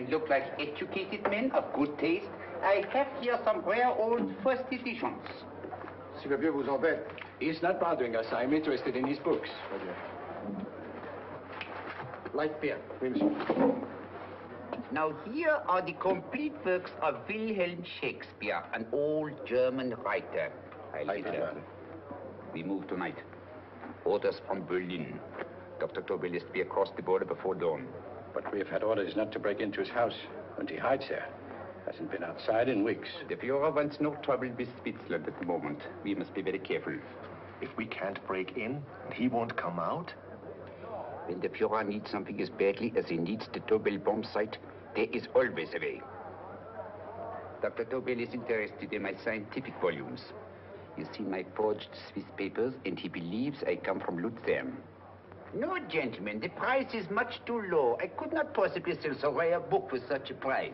gentlemen look like educated men of good taste, I have here some rare old first editions. Si le vieux vous embête. He's not bothering us. I'm interested in his books. Light beer. Oui, monsieur. Now here are the complete works of Wilhelm Shakespeare, an old German writer. We move tonight. Orders from Berlin. Dr. Tobel is to be across the border before dawn. But we have had orders not to break into his house, and he hides there. Hasn't been outside in weeks. The Führer wants no trouble with Switzerland at the moment. We must be very careful. If we can't break in, and he won't come out? When the Führer needs something as badly as he needs the Tobel bomb site, there is always a way. Dr. Tobel is interested in my scientific volumes. He's seen my forged Swiss papers, and he believes I come from Lucerne. No, gentlemen, the price is much too low. I could not possibly sell so rare a book for such a price.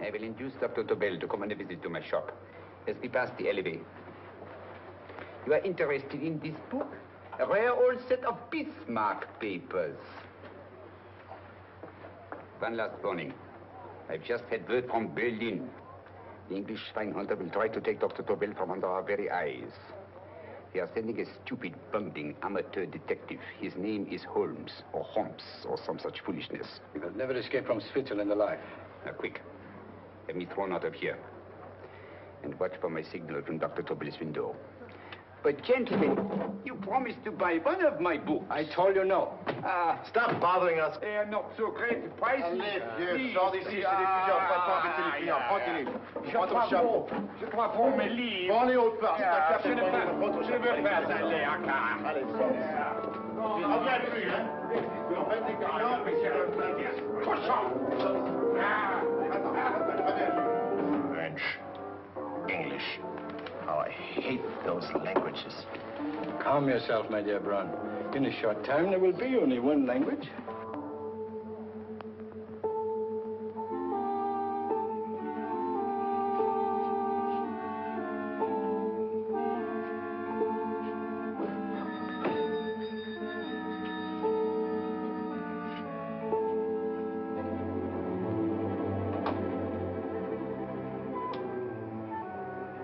I will induce Dr. Tobel to come on a visit to my shop as we pass the alleyway. You are interested in this book? A rare old set of Bismarck papers. One last warning. I've just had word from Berlin. The English swinehunter will try to take Dr. Tobel from under our very eyes. They are sending a stupid, bungling amateur detective. His name is Holmes, or some such foolishness. He will never escape from Switzerland alive. Now, quick. Get me thrown out of here. And watch for my signal from Dr. Tobel's window. But, gentlemen, you promised to buy one of my books. I told you no. Stop bothering us. They are not so great prices. Allez, vieux, sors d'ici, c'est des plusieurs. Pas tant avec les clients. Prends-les. Prends ton chapeau. Je crois pour mes livres. Prends les hautes parts. Je ne veux pas aller à car. Allez, sors. Reviens plus, hein. En fait, les clients, mais c'est le plaisir. Cochon. French. English. Oh, I hate those languages. Calm yourself, my dear Brown. In a short time, there will be only one language.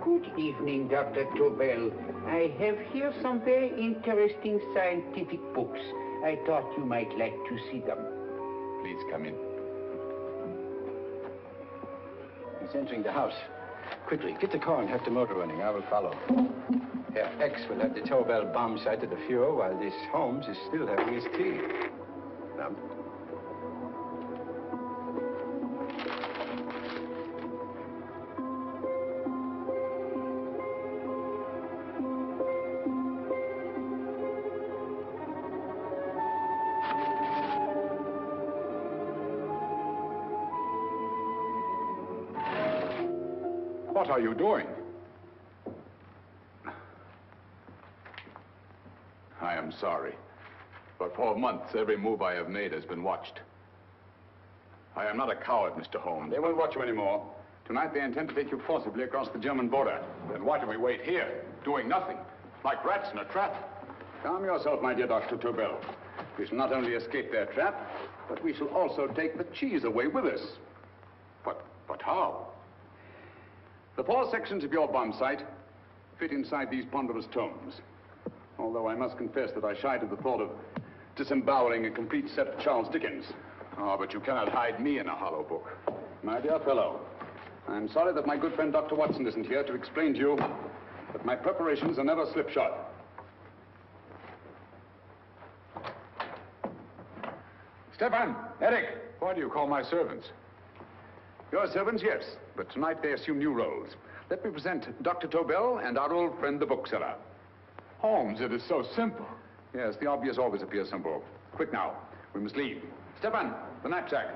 Good evening, Dr. Tobel. I have here some very interesting scientific books. I thought you might like to see them. Please come in. He's entering the house. Quickly, get the car and have the motor running. I will follow. Herr X will have the Tobel bomb site at the Führer, while this Holmes is still having his tea. Now. What are you doing? I am sorry. For months, every move I have made has been watched. I am not a coward, Mr. Holmes. They won't watch you anymore. Tonight, they intend to take you forcibly across the German border. Then why do we wait here, doing nothing, like rats in a trap? Calm yourself, my dear Dr. Tobel. We shall not only escape their trap, but we shall also take the cheese away with us. But how? The 4 sections of your bomb site fit inside these ponderous tomes. Although I must confess that I shied at the thought of disemboweling a complete set of Charles Dickens. Oh, but you cannot hide me in a hollow book. My dear fellow, I'm sorry that my good friend Dr. Watson isn't here to explain to you that my preparations are never slipshod. Stefan, Eric, why do you call my servants? Your servants, yes, but tonight they assume new roles. Let me present Dr. Tobel and our old friend, the bookseller. Holmes, it is so simple. Yes, the obvious always appears simple. Quick now, we must leave. Stefan, the knapsack.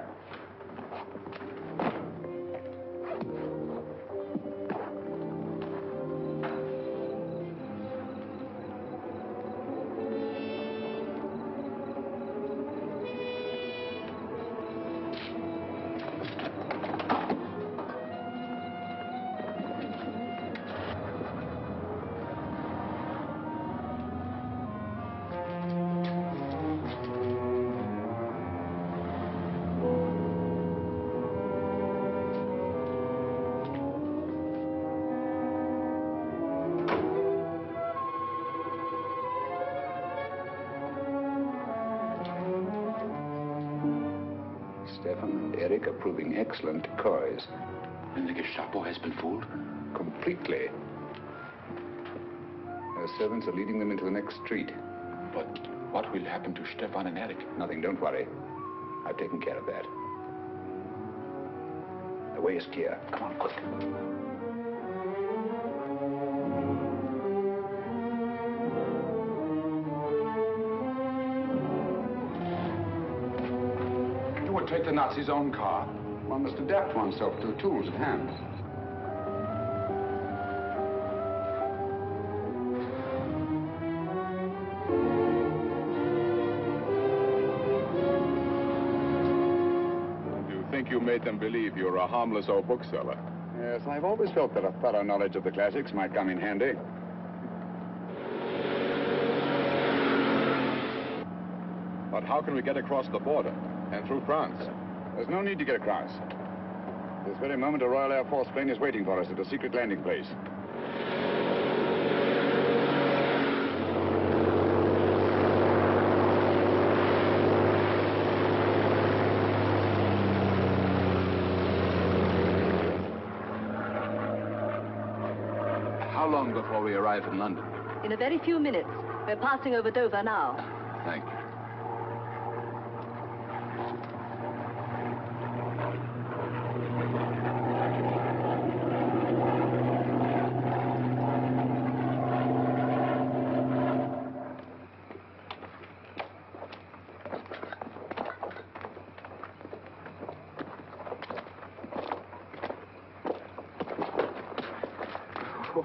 Stefan and Eric are proving excellent decoys. And the Gestapo has been fooled? Completely. Their servants are leading them into the next street. But what will happen to Stefan and Eric? Nothing, don't worry. I've taken care of that. The way is clear. Come on, quick. You would take the Nazis' own car. One must adapt oneself to the tools at hand. You think you made them believe you're a harmless old bookseller? Yes, I've always felt that a thorough knowledge of the classics might come in handy. But how can we get across the border and through France? There's no need to get across. This very moment, a Royal Air Force plane is waiting for us at a secret landing place. How long before we arrive in London? In a very few minutes. We're passing over Dover now. Thank you.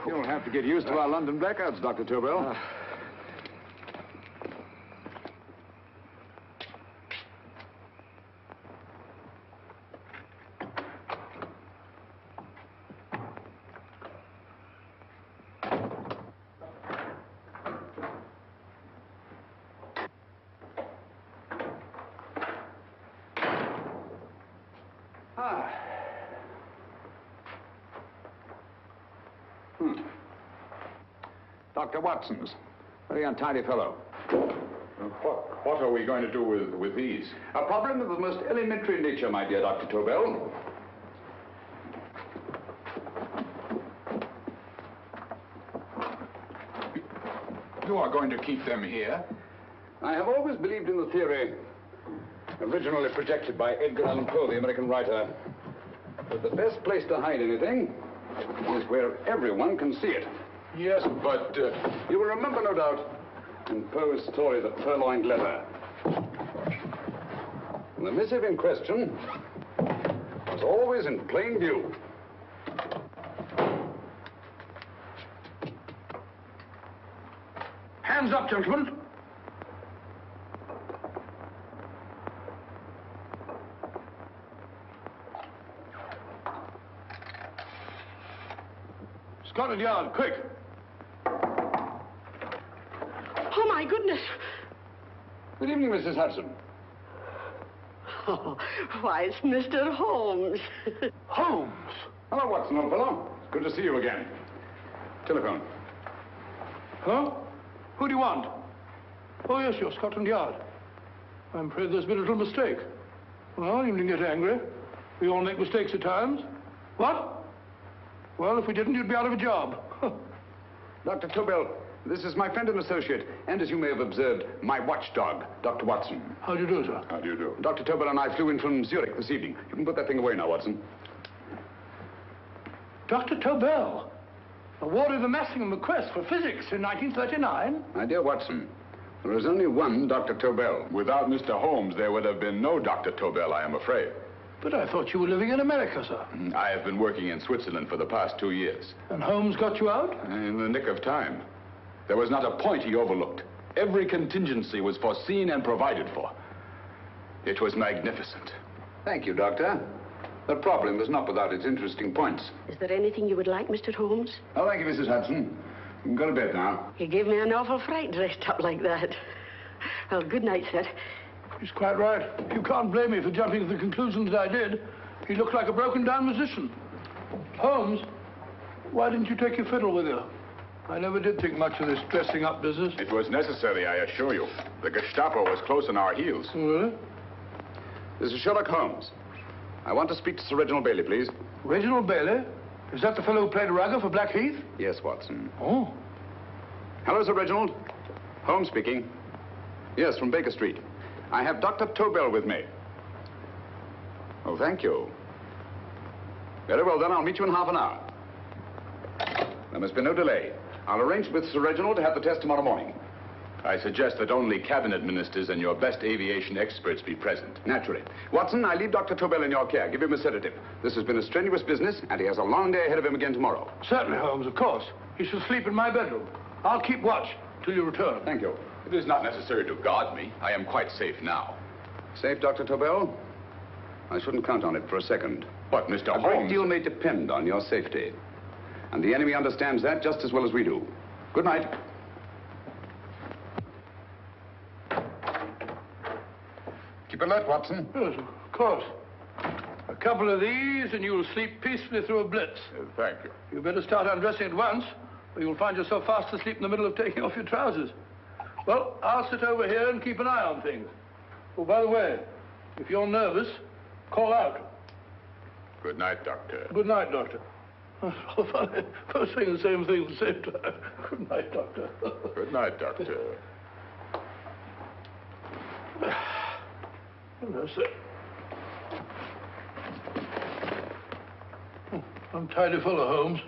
You'll have to get used to our London blackouts, Dr. Tobel. Dr. Watson's. Very untidy fellow. What are we going to do with these? A problem of the most elementary nature, my dear Dr. Tobel. You are going to keep them here? I have always believed in the theory, originally projected by Edgar Allan Poe, the American writer, that the best place to hide anything is where everyone can see it. Yes, but... You will remember, no doubt, in Poe's story, The Purloined Letter. The missive in question was always in plain view. Hands up, gentlemen. Scotland Yard, quick. Oh, my goodness. Good evening, Mrs. Hudson. Oh, why, it's Mr. Holmes. Holmes? Hello, Watson, old fellow. It's good to see you again. Telephone. Huh? Who do you want? Oh, yes, you're Scotland Yard. I'm afraid there's been a little mistake. Well, you needn't get angry. We all make mistakes at times. What? Well, if we didn't, you'd be out of a job. Dr. Tobel, this is my friend and associate, and as you may have observed, my watchdog, Dr. Watson. How do you do, sir? How do you do? Dr. Tobel and I flew in from Zurich this evening. You can put that thing away now, Watson. Dr. Tobel, awarded the Massingham Bequest for physics in 1939. My dear Watson, there is only one Dr. Tobel. Without Mr. Holmes, there would have been no Dr. Tobel, I am afraid. But I thought you were living in America, sir. I have been working in Switzerland for the past 2 years. And Holmes got you out? In the nick of time. There was not a point he overlooked. Every contingency was foreseen and provided for. It was magnificent. Thank you, Doctor. The problem was not without its interesting points. Is there anything you would like, Mr. Holmes? Oh, thank you, Mrs. Hudson. You can go to bed now. You gave me an awful fright dressed up like that. Well, good night, sir. He's quite right. You can't blame me for jumping to the conclusion that I did. He looked like a broken-down musician. Holmes, why didn't you take your fiddle with you? I never did think much of this dressing-up business. It was necessary, I assure you. The Gestapo was close on our heels. Really? This is Sherlock Holmes. I want to speak to Sir Reginald Bailey, please. Reginald Bailey? Is that the fellow who played Rugger for Blackheath? Yes, Watson. Oh. Hello, Sir Reginald. Holmes speaking. Yes, from Baker Street. I have Dr. Tobel with me. Oh, thank you. Very well, then. I'll meet you in half an hour. There must be no delay. I'll arrange with Sir Reginald to have the test tomorrow morning. I suggest that only cabinet ministers and your best aviation experts be present. Naturally. Watson, I leave Dr. Tobel in your care. Give him a sedative. This has been a strenuous business, and he has a long day ahead of him again tomorrow. Certainly, Holmes, of course. He shall sleep in my bedroom. I'll keep watch till you return. Thank you. It is not necessary to guard me. I am quite safe now. Safe, Dr. Tobel? I shouldn't count on it for a second. But, Mr. Holmes... A great deal may depend on your safety. And the enemy understands that just as well as we do. Good night. Keep alert, Watson. Yes, of course. A couple of these and you'll sleep peacefully through a blitz. Thank you. You better start undressing at once, or you'll find yourself fast asleep in the middle of taking off your trousers. Well, I'll sit over here and keep an eye on things. Oh, by the way, if you're nervous, call out. Good night, Doctor. Good night, Doctor. Both saying the same thing at the same time. Good night, Doctor. Good night, Doctor. That's it. I'm tidy fellow, Holmes.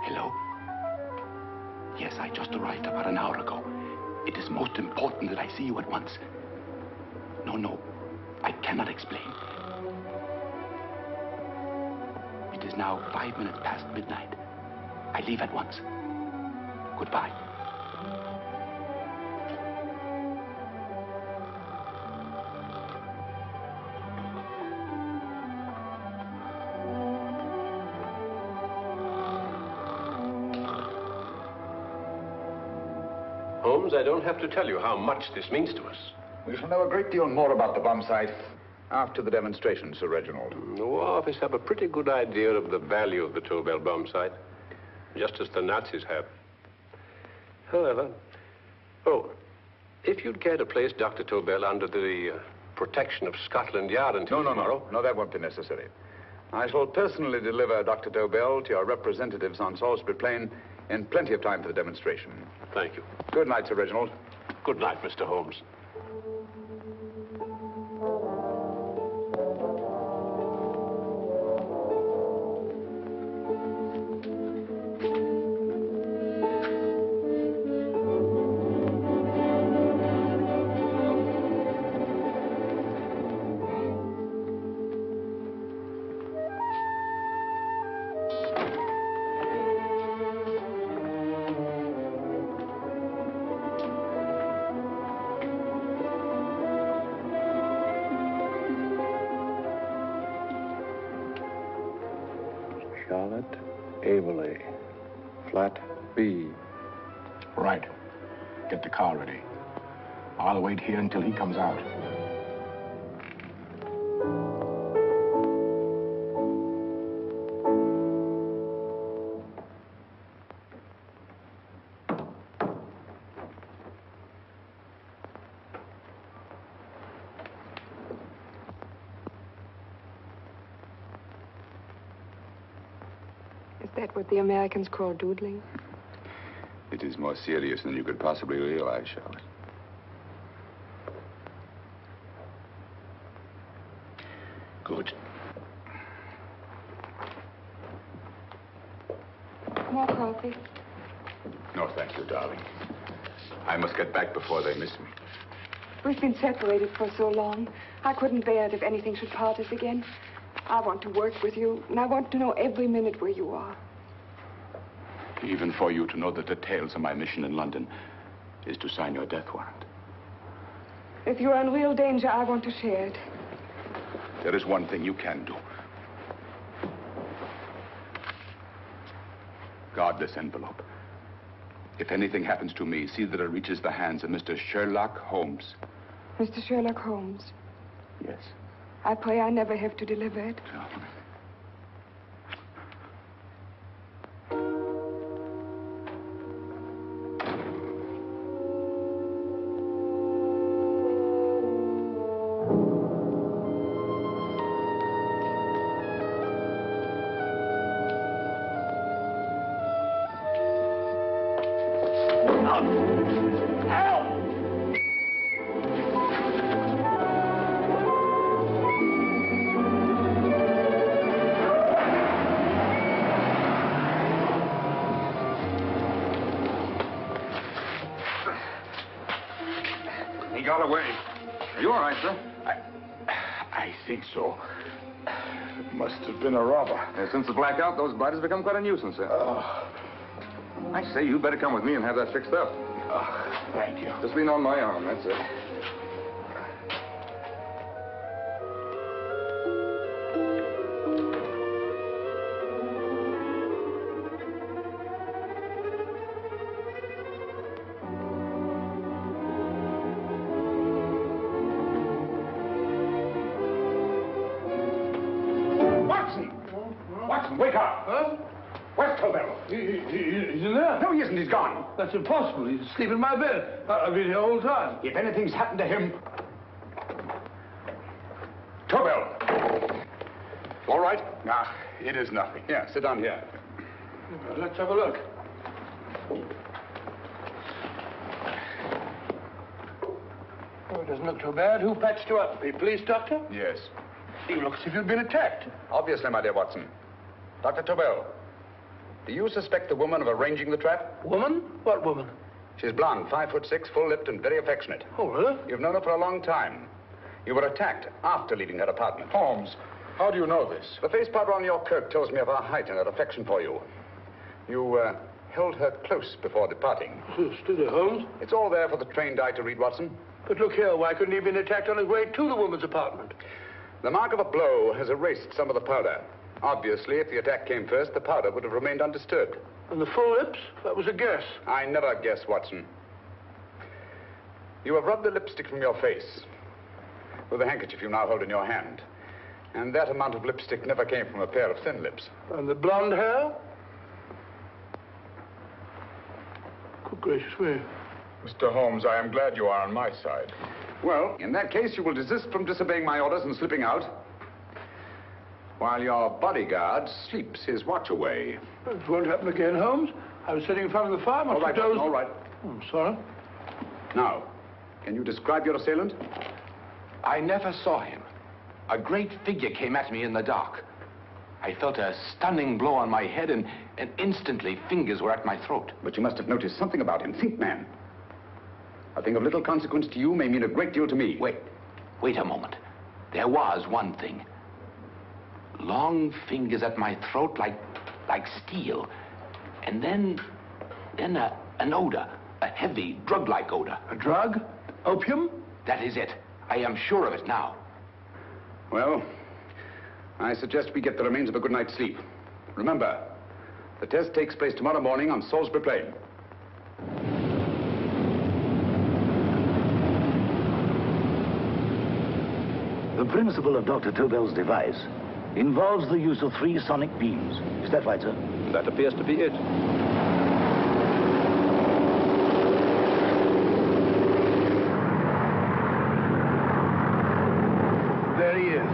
Hello? Yes, I just arrived about an hour ago. It is most important that I see you at once. No, I cannot explain. It is now 5 minutes past midnight. I leave at once. Goodbye. Holmes, I don't have to tell you how much this means to us. We shall know a great deal more about the bomb site after the demonstration, Sir Reginald. The War Office have a pretty good idea of the value of the Tobel bomb site, just as the Nazis have. However, if you'd care to place Dr. Tobel under the protection of Scotland Yard until tomorrow... No, that won't be necessary. I shall personally deliver Dr. Tobel to your representatives on Salisbury Plain in plenty of time for the demonstration. Thank you. Good night, Sir Reginald. Good night, Mr. Holmes. Charlotte Averley, flat B. Right. Get the car ready. I'll wait here until he comes out. Is that what the Americans call doodling? It is more serious than you could possibly realize, Charlotte. Good. More coffee? No, thank you, darling. I must get back before they miss me. We've been separated for so long. I couldn't bear it if anything should part us again. I want to work with you, and I want to know every minute where you are. Even for you to know the details of my mission in London is to sign your death warrant. If you're in real danger, I want to share it. There is one thing you can do. Guard this envelope. If anything happens to me, see that it reaches the hands of Mr. Sherlock Holmes. Mr. Sherlock Holmes, Yes. I pray I never have to deliver it. He got away. Are you all right, sir? I think so. Must have been a robber. Since the blackout, those biters become quite a nuisance, sir. I say, you better come with me and have that fixed up. Thank you. Just lean on my arm, that's it. Watson, wake up. Huh? Where's Tobel? He's in there. No, he isn't. He's gone. That's impossible. He's asleep in my bed. I've been here all the time. If anything's happened to him... Tobel! All right? Nah, it is nothing. Yeah, sit down here. Let's have a look. Oh, it doesn't look too bad. Who patched you up? The police doctor? Yes. You look as if you'd been attacked. Obviously, my dear Watson. Dr. Tobel, do you suspect the woman of arranging the trap? Woman? What woman? She's blonde, 5'6", full-lipped, and very affectionate. Oh, really? You've known her for a long time. You were attacked after leaving her apartment. Holmes, how do you know this? The face powder on your coat tells me of her height and her affection for you. You held her close before departing. Still there, Holmes? It's all there for the trained eye to read, Watson. But look here, why couldn't he have been attacked on his way to the woman's apartment? The mark of a blow has erased some of the powder. Obviously, if the attack came first, the powder would have remained undisturbed. And the full lips? That was a guess. I never guess, Watson. You have rubbed the lipstick from your face with the handkerchief you now hold in your hand. And that amount of lipstick never came from a pair of thin lips. And the blonde hair? Good gracious me. Mr. Holmes, I am glad you are on my side. Well, in that case, you will desist from disobeying my orders and slipping out, while your bodyguard sleeps his watch away. It won't happen again, Holmes. I was sitting in front of the fire. All right, Watson, all right. I'm sorry. Now, can you describe your assailant? I never saw him. A great figure came at me in the dark. I felt a stunning blow on my head, and instantly fingers were at my throat. But you must have noticed something about him. Think, man. A thing of little consequence to you may mean a great deal to me. Wait a moment. There was one thing. Long fingers at my throat like steel. And then an odor, a heavy, drug-like odor. A drug? Opium? That is it. I am sure of it now. Well, I suggest we get the remains of a good night's sleep. Remember, the test takes place tomorrow morning on Salisbury Plain. The principle of Dr. Tobel's device involves the use of 3 sonic beams. Is that right, sir? That appears to be it. There he is.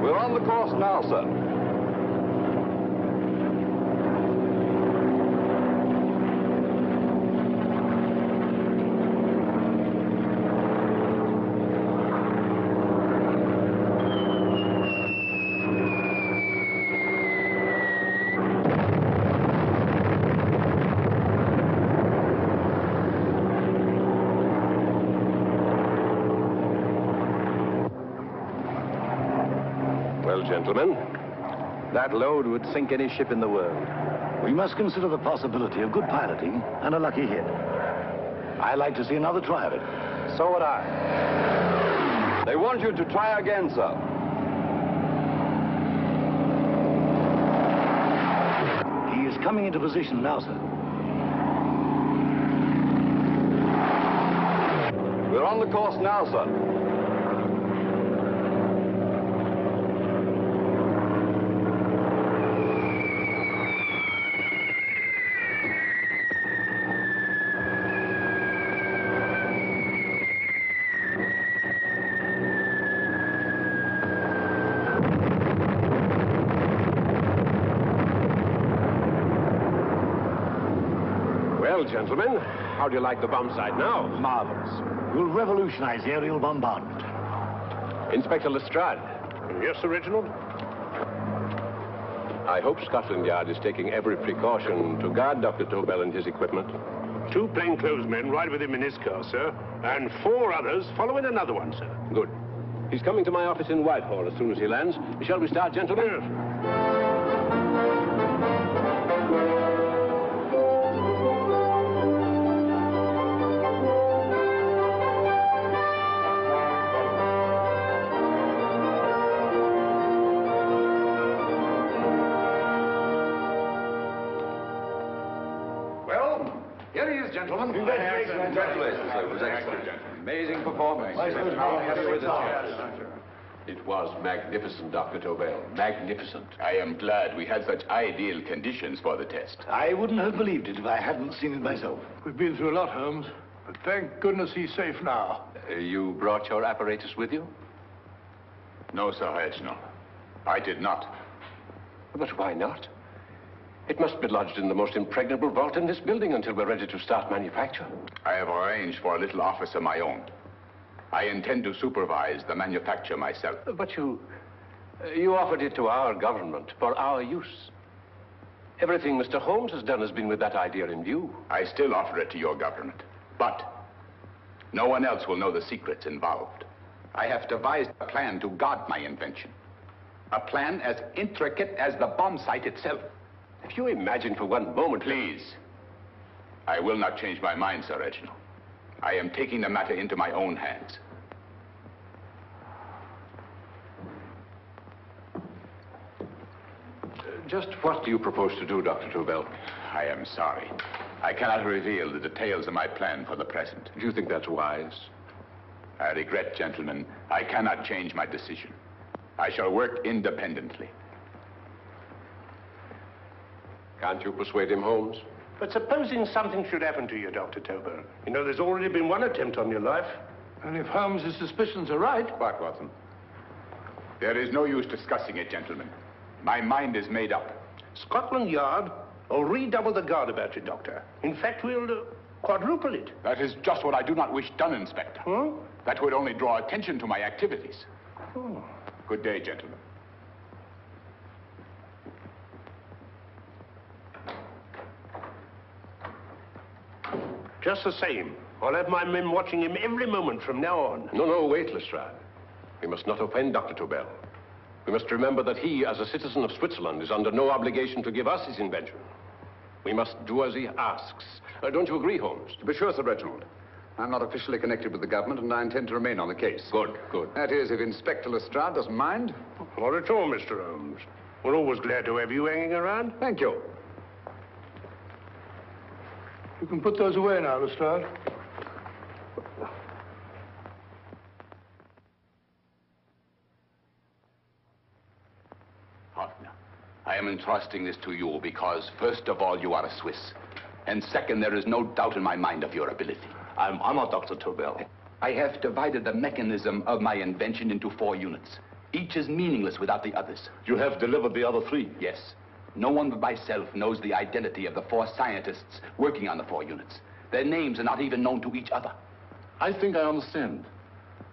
We're on the course now, sir. Well, gentlemen, That load would sink any ship in the world. We must consider the possibility of good piloting and a lucky hit. I like to see another try of it. So would I. They want you to try again, sir. He is coming into position now, sir. We're on the course now, sir. Well, gentlemen, how do you like the bomb sight now? Marvelous. Will revolutionize aerial bombardment. Inspector Lestrade. Yes, Sir Reginald? I hope Scotland Yard is taking every precaution to guard Dr. Tobel and his equipment. 2 plainclothesmen ride with him in his car, sir, and 4 others follow in another one, sir. Good. He's coming to my office in Whitehall as soon as he lands. Shall we start, gentlemen? Yes. Here he is, gentlemen. Congratulations, sir. It was excellent. Amazing performance. It was magnificent, Dr. Tobel. Magnificent. I am glad we had such ideal conditions for the test. I wouldn't have believed it if I hadn't seen it myself. We've been through a lot, Holmes, but thank goodness he's safe now. You brought your apparatus with you? No, Sir Reginald. I did not. But why not? It must be lodged in the most impregnable vault in this building until we're ready to start manufacture. I have arranged for a little office of my own. I intend to supervise the manufacture myself. But you offered it to our government for our use. Everything Mr. Holmes has done has been with that idea in view. I still offer it to your government, but no one else will know the secrets involved. I have devised a plan to guard my invention. A plan as intricate as the bomb site itself. If you imagine for one moment... Please. I will not change my mind, Sir Reginald. I am taking the matter into my own hands. Just what do you propose to do, Dr. Tobel? I am sorry. I cannot reveal the details of my plan for the present. Do you think that's wise? I regret, gentlemen, I cannot change my decision. I shall work independently. Can't you persuade him, Holmes? But supposing something should happen to you, Dr. Tobel. You know, there's already been one attempt on your life. And if Holmes' suspicions are right... What, Watson? There is no use discussing it, gentlemen. My mind is made up. Scotland Yard will redouble the guard about you, Doctor. In fact, we'll quadruple it. That is just what I do not wish done, Inspector. Huh? That would only draw attention to my activities. Oh. Good day, gentlemen. Just the same, I'll have my men watching him every moment from now on. No, wait, Lestrade. We must not offend Dr. Tobel. We must remember that he, as a citizen of Switzerland, is under no obligation to give us his invention. We must do as he asks. Don't you agree, Holmes? To be sure, Sir Reginald. I'm not officially connected with the government, and I intend to remain on the case. Good. That is, if Inspector Lestrade doesn't mind. Not at all, Mr. Holmes. We're always glad to have you hanging around. Thank you. You can put those away now, Lestrade. Hoffner, I am entrusting this to you because, first of all, you are a Swiss. And second, there is no doubt in my mind of your ability. I'm honored, Dr. Tobel. I have divided the mechanism of my invention into 4 units. Each is meaningless without the others. You have delivered the other 3? Yes. No one but myself knows the identity of the 4 scientists working on the 4 units. Their names are not even known to each other. I think I understand.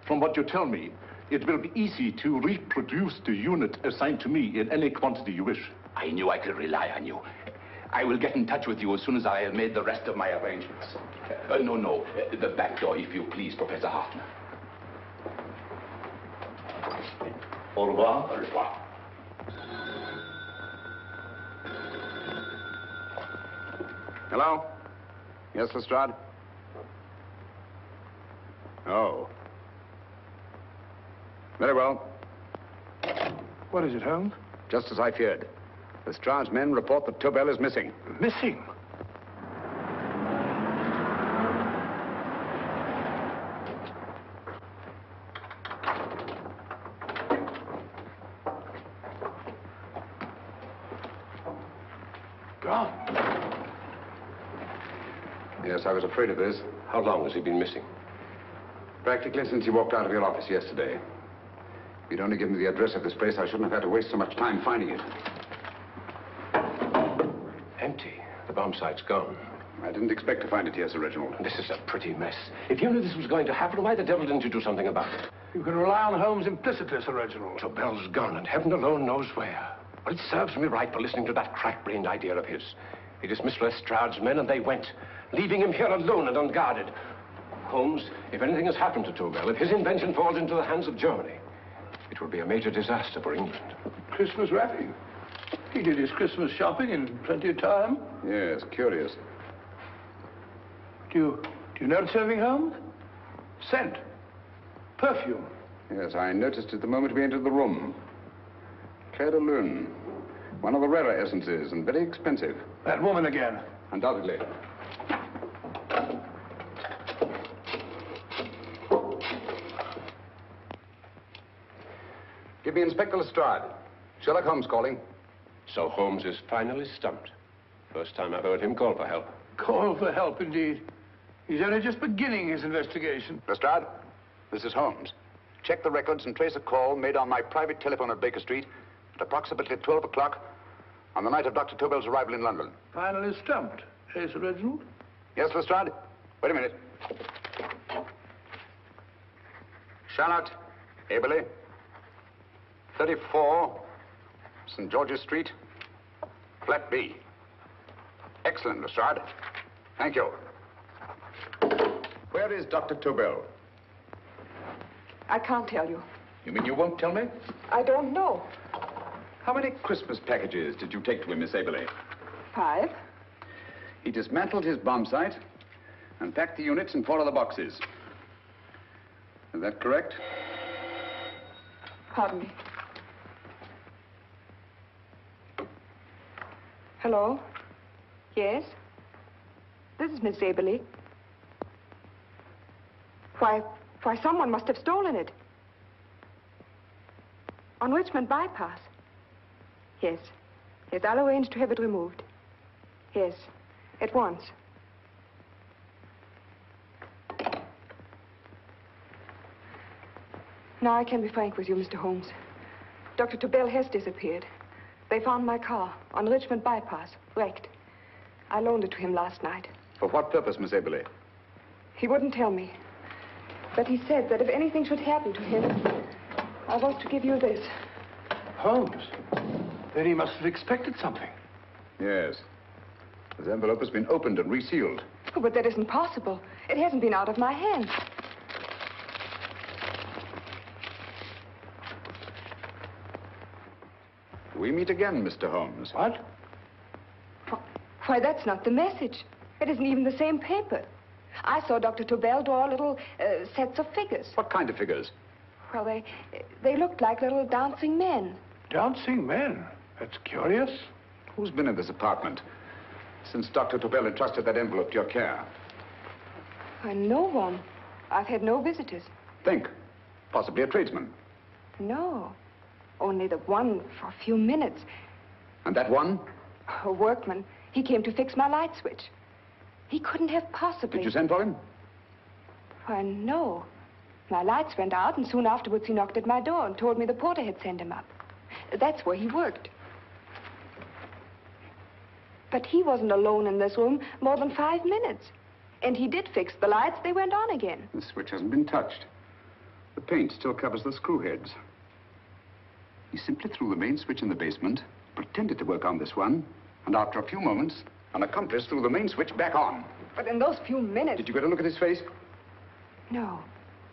From what you tell me, it will be easy to reproduce the unit assigned to me in any quantity you wish. I knew I could rely on you. I will get in touch with you as soon as I have made the rest of my arrangements. No. The back door, if you please, Professor Hoffner. Au revoir. Au revoir. Hello? Yes, Lestrade? Oh. Very well. What is it, Holmes? Just as I feared. Lestrade's men report that Tobel is missing. Missing? Gone. Yes, I was afraid of this. How long has he been missing? Practically since he walked out of your office yesterday. If you'd only given me the address of this place, I shouldn't have had to waste so much time finding it. Empty. The bomb site's gone. I didn't expect to find it here, Sir Reginald. This is a pretty mess. If you knew this was going to happen, why the devil didn't you do something about it? You can rely on Holmes implicitly, Sir Reginald. Tobel's gone, and heaven alone knows where. Well, it serves me right for listening to that crack-brained idea of his. He dismissed Lestrade's men, and they went, leaving him here alone and unguarded. Holmes, if anything has happened to Tobel, if his invention falls into the hands of Germany, it will be a major disaster for England. Christmas wrapping. He did his Christmas shopping in plenty of time. Yes, curious. Do you notice anything, Holmes? Scent. Perfume. Yes, I noticed it the moment we entered the room. Claire de Lune. One of the rarer essences, and very expensive. That woman again. Undoubtedly. Give me Inspector Lestrade. Sherlock Holmes calling. So Holmes is finally stumped. First time I've heard him call for help. Call for help, indeed. He's only just beginning his investigation. Lestrade, this is Holmes. Check the records and trace a call made on my private telephone at Baker Street at approximately 12 o'clock on the night of Dr. Tobel's arrival in London. Finally stumped, eh, Sir Reginald? Yes, Lestrade? Wait a minute. Charlotte, Aberley, 34, St. George's Street, flat B. Excellent, Lestrade. Thank you. Where is Dr. Tobel? I can't tell you. You mean you won't tell me? I don't know. How many Christmas packages did you take to him, Miss Aberley? 5. He dismantled his bomb site and packed the units in 4 other boxes. Is that correct? Pardon me. Hello? Yes? This is Miss Aberley. Why, someone must have stolen it. On Richmond Bypass. Yes. Yes, I'll arrange to have it removed. Yes, at once. Now I can be frank with you, Mr. Holmes. Dr. Tobel has disappeared. They found my car on Richmond Bypass, wrecked. I loaned it to him last night. For what purpose, Miss Aberley? He wouldn't tell me. But he said that if anything should happen to him, I was to give you this. Holmes? Then he must have expected something. Yes. This envelope has been opened and resealed. Oh, but that isn't possible. It hasn't been out of my hands. We meet again, Mr. Holmes. What? Why, that's not the message. It isn't even the same paper. I saw Dr. Tobel draw little sets of figures. What kind of figures? Well, they looked like little dancing men. Dancing men? That's curious. Who's been in this apartment since Dr. Tobel entrusted that envelope to your care? Why, no one. I've had no visitors. Think. Possibly a tradesman. No. Only the one for a few minutes. And that one? A workman. He came to fix my light switch. He couldn't have possibly... Did you send for him? Why, no. My lights went out, and soon afterwards he knocked at my door and told me the porter had sent him up. That's where he worked. But he wasn't alone in this room more than 5 minutes. And he did fix the lights. They went on again. The switch hasn't been touched. The paint still covers the screw heads. He simply threw the main switch in the basement, pretended to work on this one, and after a few moments, an accomplice threw the main switch back on. But in those few minutes... Did you get a look at his face? No,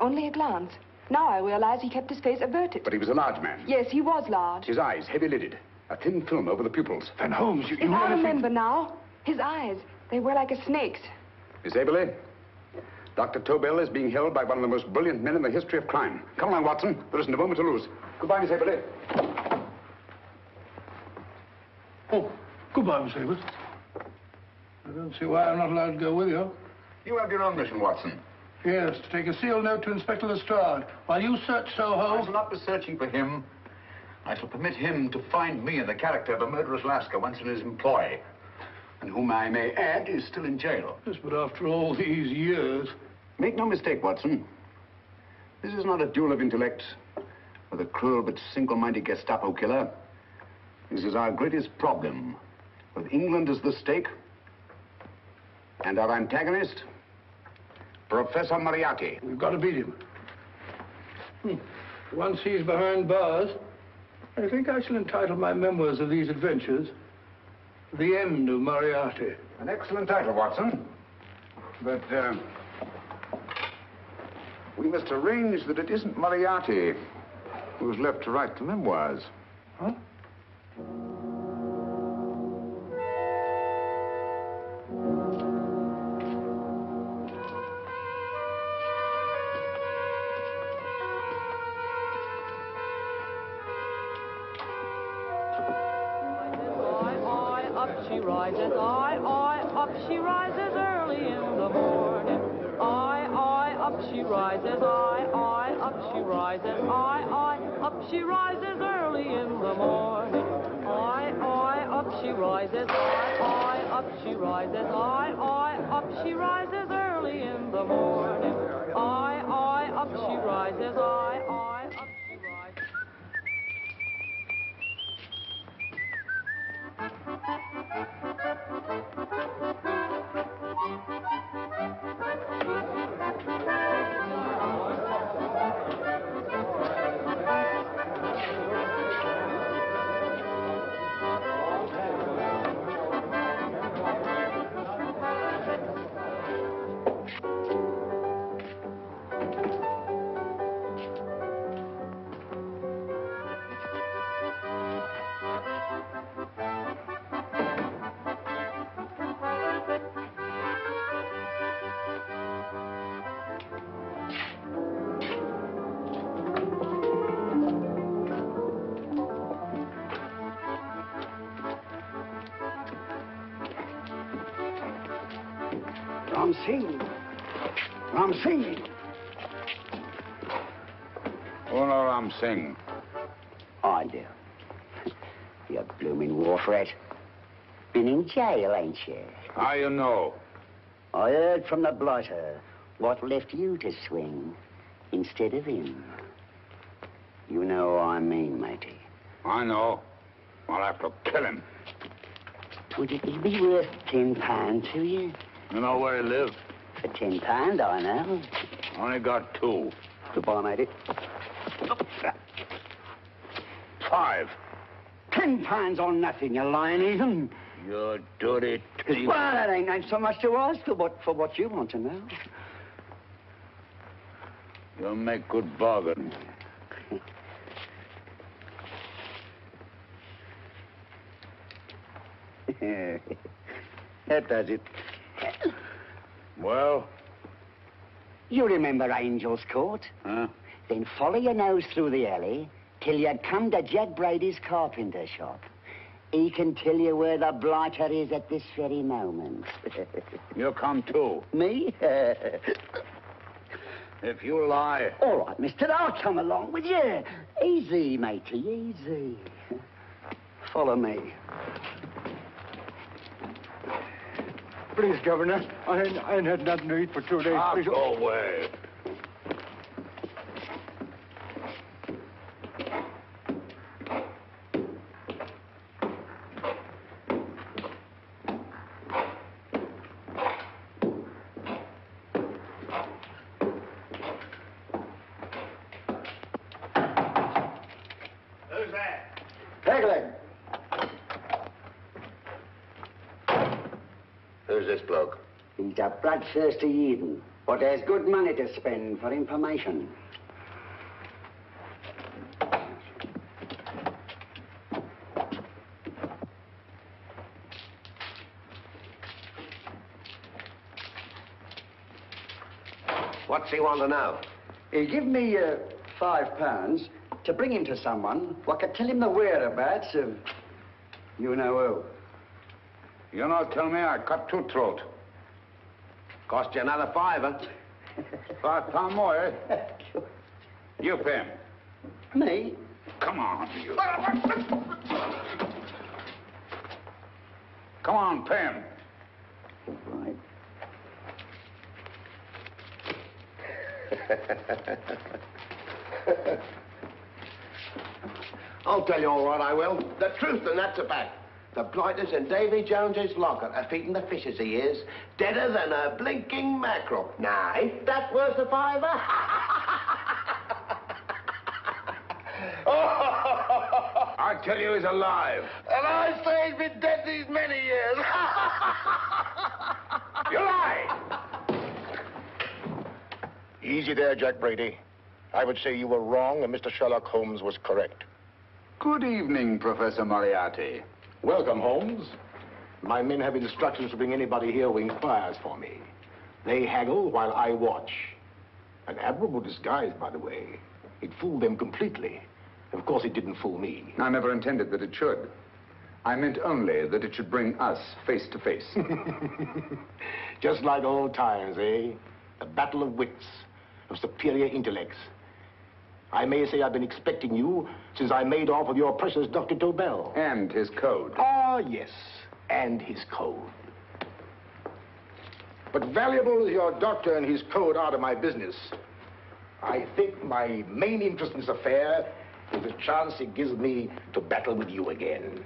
only a glance. Now I realize he kept his face averted. But he was a large man. Yes, he was large. His eyes heavy-lidded, a thin film over the pupils. Van Holmes, you I remember now. His eyes, They were like a snake's. Miss Aberley, Dr. Tobel is being held by one of the most brilliant men in the history of crime. Come along, Watson. There isn't a moment to lose. Goodbye, Miss Aberley. Oh, goodbye, Miss Abbott. I don't see why I'm not allowed to go with you. You have your own mission, Watson. Yes, to take a sealed note to Inspector Lestrade while you search Soho. I shall not be searching for him. I shall permit him to find me in the character of a murderous Lascar once in his employ, and whom I may add is still in jail. Yes, but after all these years... Make no mistake, Watson. This is not a duel of intellects with a cruel but single-minded Gestapo killer. This is our greatest problem, with England as the stake, and our antagonist, Professor Moriarty. We've got to beat him. Once he's behind bars, I think I shall entitle my memoirs of these adventures, The End of Moriarty. An excellent title, Watson. But, we must arrange that it isn't Moriarty who's left to write the memoirs. Huh? Up she rises, up she rises early in the morning. Up she rises, up she rises, up she rises early in the morning. Up she rises, up she rises, up she rises early in the morning. Up she rises, up she rises. Ram Singh. Oh, no, Ram Singh. I do. You blooming war threat. Been in jail, ain't you? How you know? I heard from the blotter what left you to swing instead of him. You know what I mean, matey. I know. I'll have to kill him. Would it be worth £10 to you? You know where he lives? For £10, I know. Only got 2. Goodbye, matey. 5. £10 on nothing, you lying heathen. You dirty thief. Well, that ain't so much to ask for what you want to know. You'll make good bargain. That does it. Well? You remember Angel's Court? Huh? Then follow your nose through the alley till you come to Jack Brady's carpenter shop. He can tell you where the blighter is at this very moment. You come too. Me? If you lie... All right, mister, I'll come along with you. Easy, matey, easy. Follow me. Please, Governor, I ain't had nothing to eat for 2 days. Please. Go away. Who's that? Pegleg. Who's this bloke? He's a bloodthirsty heathen, but there's good money to spend for information. What's he want to know? He give me £5 to bring him to someone who could tell him the whereabouts of you know who. You know, tell me I cut two throat. Cost you another £5. £5 more, eh? You pay him. Me? Come on, you. Come on, pay him. Right. I'll tell you all right, I will. The truth, and that's a fact. The blighters in Davy Jones's locker are feeding the fishes he is, deader than a blinking mackerel. Now, ain't that worth a £5? I tell you he's alive. And I say he's been dead these many years. You lie! Easy there, Jack Brady. I would say you were wrong and Mr. Sherlock Holmes was correct. Good evening, Professor Moriarty. Welcome, Holmes. My men have instructions to bring anybody here who inquires for me. They haggle while I watch. An admirable disguise, by the way. It fooled them completely. Of course, it didn't fool me. I never intended that it should. I meant only that it should bring us face to face. Just like old times, eh? A battle of wits, of superior intellects. I may say I've been expecting you since I made off with your precious Dr. Tobel. And his code. Ah, yes, and his code. But valuable as your doctor and his code are to my business, I think my main interest in this affair is the chance it gives me to battle with you again.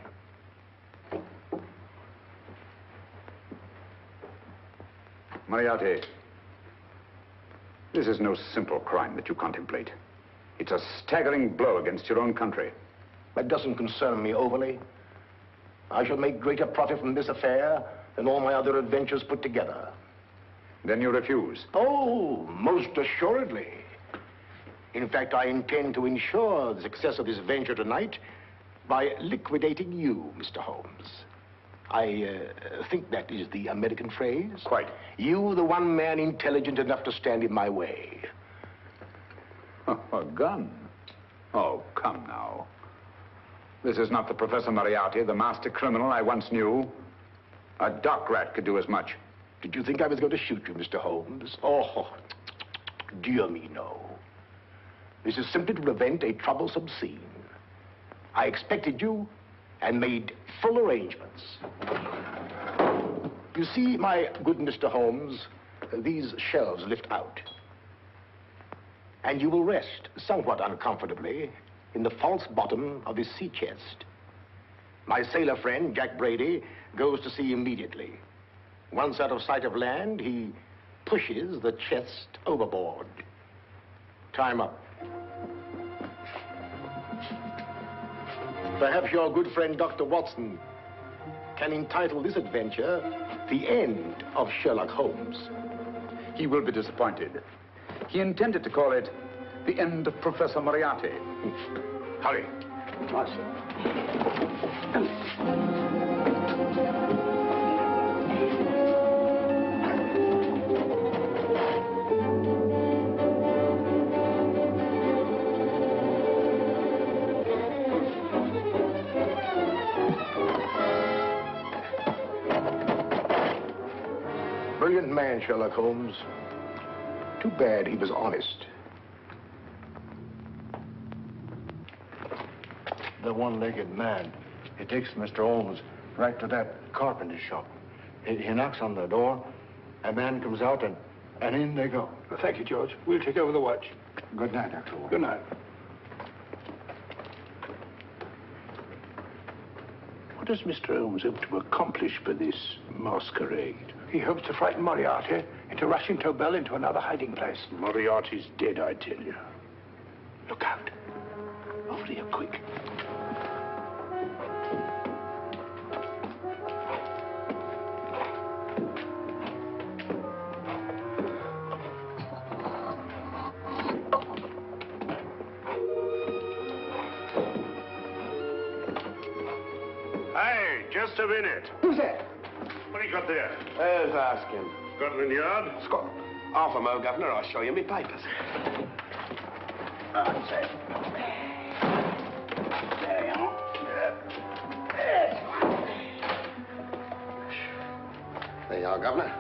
Moriarty, this is no simple crime that you contemplate. It's a staggering blow against your own country. That doesn't concern me overly. I shall make greater profit from this affair than all my other adventures put together. Then you refuse? Oh, most assuredly. In fact, I intend to ensure the success of this venture tonight by liquidating you, Mr. Holmes. I think that is the American phrase. Quite. You, the one man intelligent enough to stand in my way. A gun? Oh, come now. This is not the Professor Moriarty, the master criminal I once knew. A dock rat could do as much. Did you think I was going to shoot you, Mr. Holmes? Oh, dear me, no. This is simply to prevent a troublesome scene. I expected you and made full arrangements. You see, my good Mr. Holmes, these shelves lift out. And you will rest somewhat uncomfortably in the false bottom of this sea chest. My sailor friend, Jack Brady, goes to sea immediately. Once out of sight of land, he pushes the chest overboard. Time up. Perhaps your good friend, Dr. Watson, can entitle this adventure The End of Sherlock Holmes. He will be disappointed. He intended to call it The End of Professor Moriarty. Hurry. Brilliant man, Sherlock Holmes. Too bad he was honest. The one-legged man. He takes Mr. Holmes right to that carpenter shop. He knocks on the door, a man comes out, and in they go. Well, thank you, George. We'll take over the watch. Good night, Dr. Holmes. Good night. What does Mr. Holmes hope to accomplish by this masquerade? He hopes to frighten Moriarty into rushing Tobel into another hiding place. Moriarty's dead, I tell you. Look out. Over here, quick. Hey, just a minute. Who's that? What do you got there? Who's asking? Scotland Yard? Scotland. Half a mo, Governor. I'll show you my papers. That's it. There you are. There you are, Governor.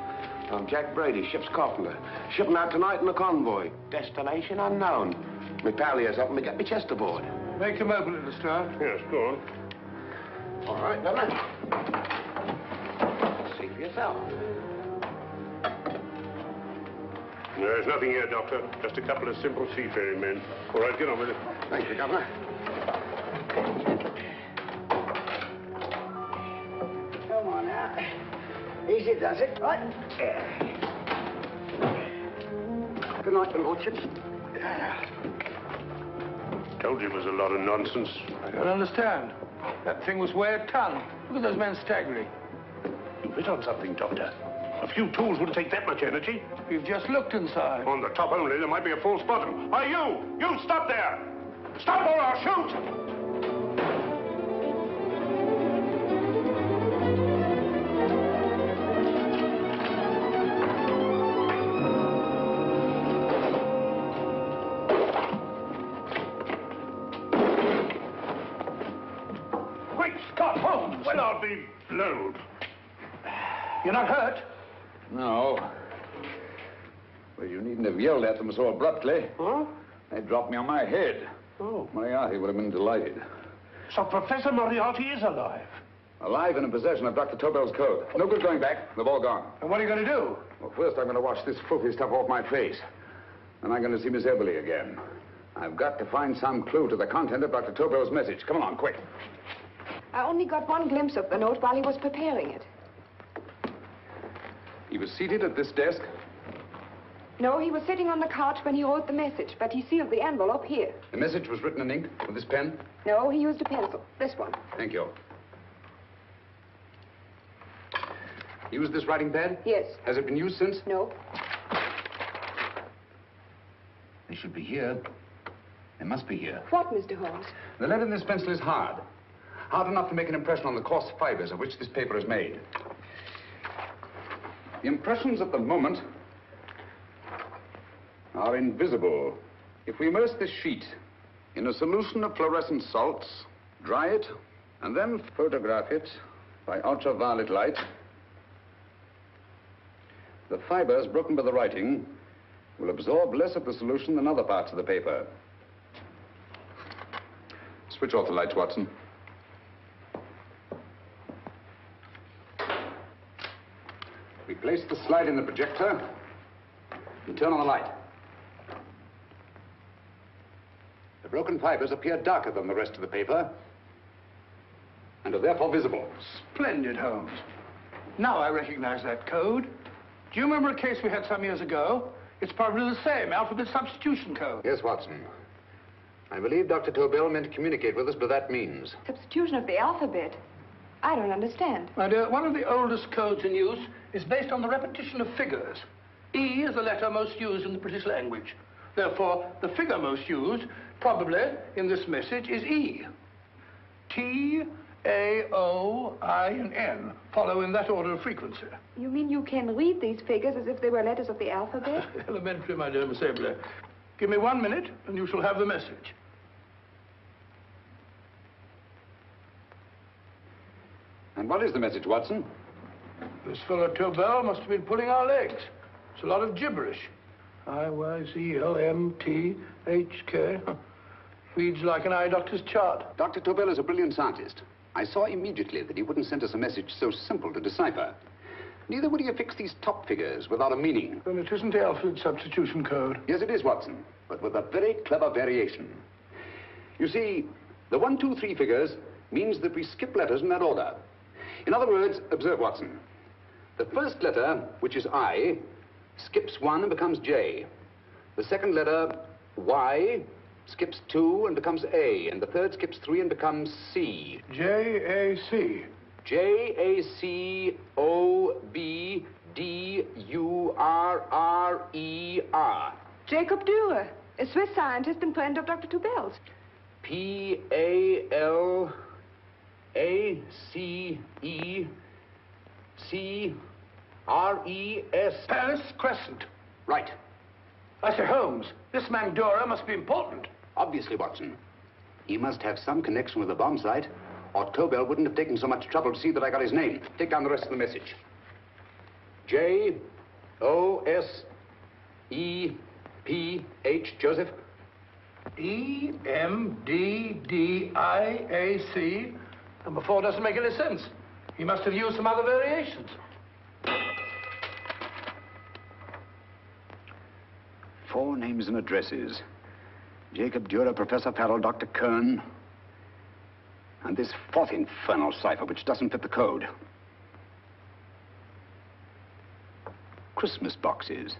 I'm Jack Brady, ship's carpenter. Shipping out tonight in a convoy. Destination unknown. My pal here's helping me get my chest aboard. Make him open it, Lestrade. Yes, go on. All right, Governor. See for yourself. There's nothing here, Doctor. Just a couple of simple seafaring men. All right, get on with it. Thank you, Governor. Come on now. Easy does it, right? Good night, your lordships. Told you it was a lot of nonsense. I don't understand. That thing was way a ton. Look at those men staggering. You hit on something, Doctor. A few tools wouldn't take that much energy. We've just looked inside. On the top only, there might be a false bottom. Hey, you! You stop there! Stop or I'll shoot! Great Scott, Holmes! Well, I'll be blowed. You're not hurt? No. Well, you needn't have yelled at them so abruptly. Huh? They dropped me on my head. Oh. Moriarty would have been delighted. So Professor Moriarty is alive? Alive and in possession of Dr. Tobel's code. No good going back. They've all gone. And what are you going to do? Well, first I'm going to wash this filthy stuff off my face. Then I'm going to see Miss Eberly again. I've got to find some clue to the content of Dr. Tobel's message. Come along, quick. I only got one glimpse of the note while he was preparing it. He was seated at this desk. No, he was sitting on the couch when he wrote the message, but he sealed the envelope here. The message was written in ink with this pen? No, he used a pencil. This one. Thank you. Used this writing pad? Yes. Has it been used since? No. They should be here. They must be here. What, Mr. Holmes? The lead in this pencil is hard. Hard enough to make an impression on the coarse fibers of which this paper is made. The impressions at the moment are invisible. If we immerse this sheet in a solution of fluorescent salts, dry it, and then photograph it by ultraviolet light, the fibers broken by the writing will absorb less of the solution than other parts of the paper. Switch off the lights, Watson. We place the slide in the projector and turn on the light. The broken fibers appear darker than the rest of the paper and are therefore visible. Splendid, Holmes. Now I recognize that code. Do you remember a case we had some years ago? It's probably the same, alphabet substitution code. Yes, Watson. I believe Dr. Tobel meant to communicate with us by that means. Substitution of the alphabet? I don't understand. My dear, one of the oldest codes in use is based on the repetition of figures. E is the letter most used in the British language. Therefore, the figure most used, probably, in this message is E. T, A, O, I, and N follow in that order of frequency. You mean you can read these figures as if they were letters of the alphabet? Elementary, my dear Miss Eberly. Give me 1 minute, and you shall have the message. And what is the message, Watson? This fellow Tobel must have been pulling our legs. It's a lot of gibberish. I-Y-Z-L-M-T-H-K. Reads like an eye doctor's chart. Dr. Tobel is a brilliant scientist. I saw immediately that he wouldn't send us a message so simple to decipher. Neither would he have fixed these top figures without a meaning. Then it isn't the alphabet substitution code. Yes, it is, Watson, but with a very clever variation. You see, the 1, 2, 3 figures means that we skip letters in that order. In other words, observe, Watson. The first letter, which is I, skips 1 and becomes J. The second letter, Y, skips 2 and becomes A. And the third skips 3 and becomes C. J-A-C. J-A-C-O-B-D-U-R-R-E-R. Jacob Dürer, a Swiss scientist and friend of Dr. Tobel's. P-A-L-A-C-E-C-R-E-S. Paris Crescent. Right. I say, Holmes, this man Dora must be important. Obviously, Watson. He must have some connection with the bomb site, or Tobel wouldn't have taken so much trouble to see that I got his name. Take down the rest of the message. J-O-S-E-P-H, Joseph. E-M-D-D-I-A-C. Number 4 doesn't make any sense. He must have used some other variations. 4 names and addresses. Jacob Dürer, Professor Farrell, Dr. Kern. And this 4th infernal cipher, which doesn't fit the code. Christmas boxes.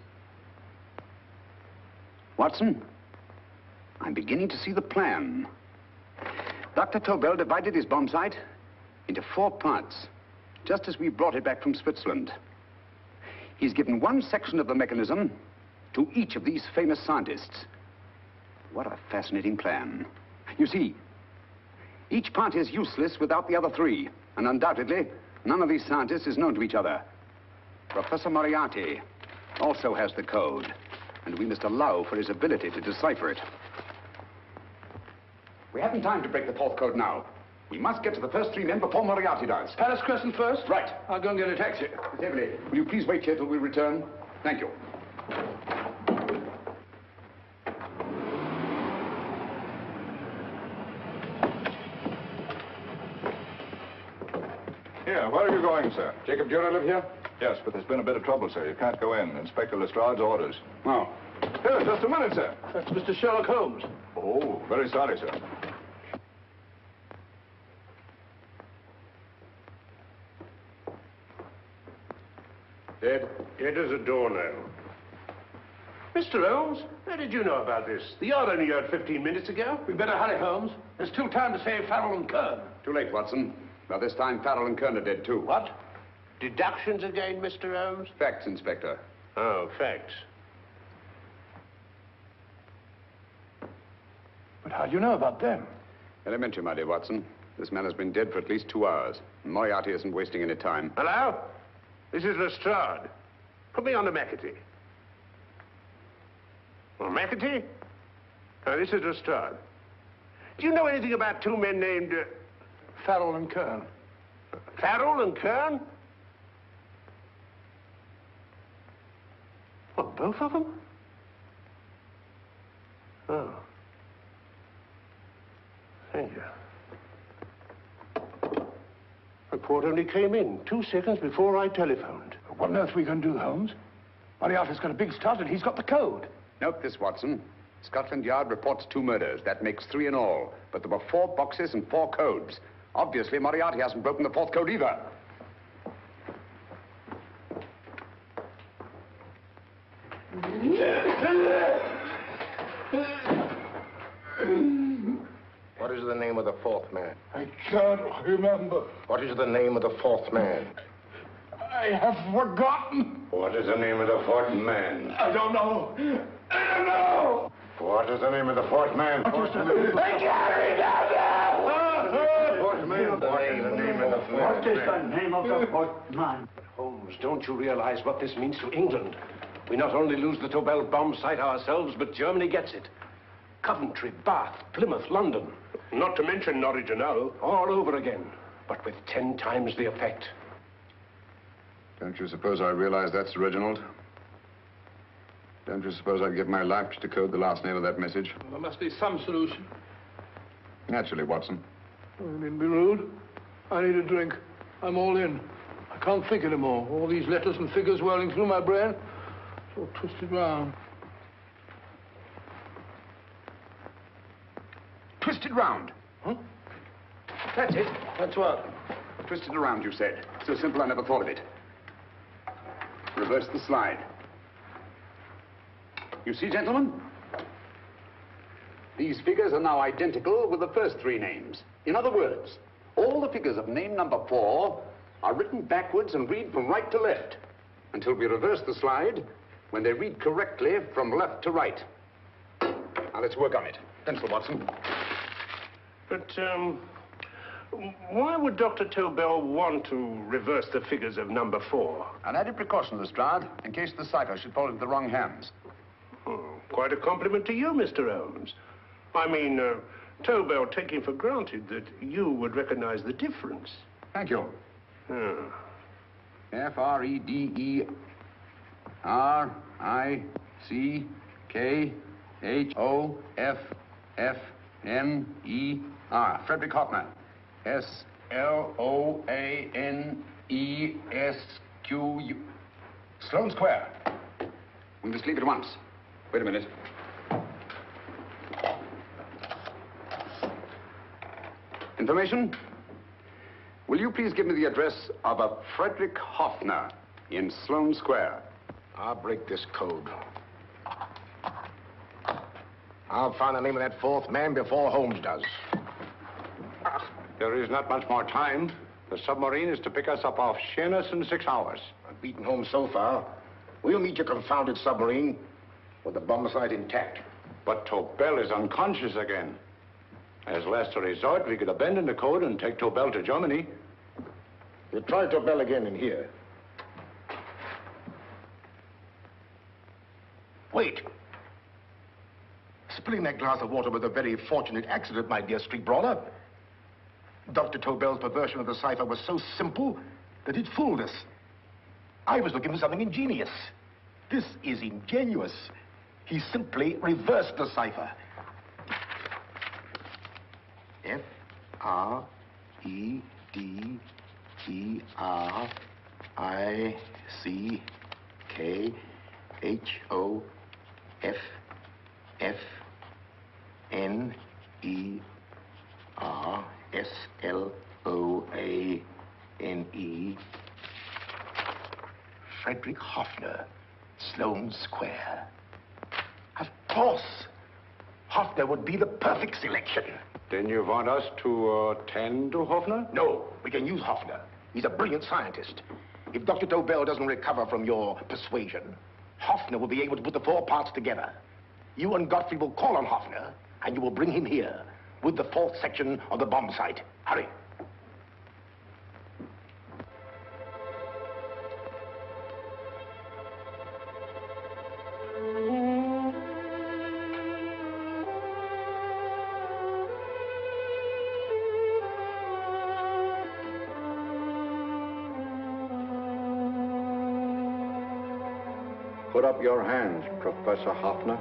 Watson, I'm beginning to see the plan. Dr. Tobel divided his bomb site into 4 parts, just as we brought it back from Switzerland. He's given one section of the mechanism to each of these famous scientists. What a fascinating plan. You see, each part is useless without the other 3, and undoubtedly, none of these scientists is known to each other. Professor Moriarty also has the code, and we must allow for his ability to decipher it. We haven't time to break the 4th code now. We must get to the first 3 men before Moriarty does. Palace Crescent first? Right. I'll go and get a taxi. Miss Everly, will you please wait here till we return? Thank you. Here, where are you going, sir? Jacob Dürer live here? Yes, but there's been a bit of trouble, sir. You can't go in. Inspector Lestrade's orders. Oh. Here, just a minute, sir. That's Mr. Sherlock Holmes. Oh, very sorry, sir. Dead as a doornail. Mr. Holmes, how did you know about this? The yard only heard 15 minutes ago. We better hurry, Holmes. There's still time to save Farrell and Kern. Too late, Watson. By this time, Farrell and Kern are dead, too. What? Deductions again, Mr. Holmes? Facts, Inspector. Oh, facts. But how do you know about them? Elementary, my dear Watson. This man has been dead for at least 2 hours. Moriarty isn't wasting any time. Hello? This is Lestrade. Put me on to McAtee. Well, McAtee? This is Lestrade. Do you know anything about 2 men named... Farrell and Kern. Farrell and Kern? What, both of them? Oh. Thank you. Report only came in 2 seconds before I telephoned. What on earth are we going to do, Holmes? Moriarty's got a big start and he's got the code. Note this, Watson. Scotland Yard reports 2 murders. That makes 3 in all. But there were 4 boxes and 4 codes. Obviously, Moriarty hasn't broken the 4th code either. What is the name of the 4th man? I can't remember. What is the name of the 4th man? I have forgotten. What is the name of the 4th man? I don't know. I don't know. What is the name of the 4th man? I can't remember. What is the name of the 4th man? Holmes, don't you realize what this means to England? We not only lose the Tobel bomb site ourselves, but Germany gets it. Coventry, Bath, Plymouth, London. Not to mention Norwich and Hull. All over again, but with 10 times the effect. Don't you suppose I realize that's Reginald? Don't you suppose I'd give my life to decode the last name of that message? Well, there must be some solution. Naturally, Watson. I needn't be rude. I need a drink. I'm all in. I can't think anymore. All these letters and figures whirling through my brain. It's all twisted round. Twisted round? Huh? That's it. That's what? Twisted around, you said. So simple, I never thought of it. Reverse the slide. You see, gentlemen? These figures are now identical with the first 3 names. In other words, all the figures of name number 4 are written backwards and read from right to left until we reverse the slide when they read correctly from left to right. Now, let's work on it. Pencil, Watson. But, Why would Dr. Tobel want to reverse the figures of number 4? An added precaution, Lestrade, in case the cipher should fall into the wrong hands. Quite a compliment to you, Mr. Holmes. I mean, Tobel taking for granted that you would recognize the difference. Thank you. F-R-E-D-E-R-I-C-K-H-O-F-F-N-E-R. Frederick Hoffner. S-L-O-A-N-E-S-Q-U. Sloane Square. We must leave at once. Wait a minute. Information? Will you please give me the address of a Frederick Hoffner in Sloane Square? I'll break this code. I'll find the name of that 4th man before Holmes does. There is not much more time. The submarine is to pick us up off Sheerness in 6 hours. I've beaten Holmes so far. We'll meet your confounded submarine with the bomb site intact. But Tobel is unconscious again. As last resort, we could abandon the code and take Tobel to Germany. We'll try Tobel again in here. Wait. Spilling that glass of water was a very fortunate accident, my dear street brawler. Dr. Tobel's perversion of the cipher was so simple that it fooled us. I was looking for something ingenious. This is ingenuous. He simply reversed the cipher. F-R-E-D-E-R-I-C-K-H-O-F-F-N-E-R-S-L-O-A-N-E. Frederick Hoffner, Sloane Square. Of course. Hoffner would be the perfect selection. Then you want us to tend to Hoffner? No, we can use Hoffner. He's a brilliant scientist. If Dr. Tobel doesn't recover from your persuasion, Hoffner will be able to put the 4 parts together. You and Godfrey will call on Hoffner, and you will bring him here with the 4th section of the bomb site. Hurry. Put up your hands, Professor Hoffner.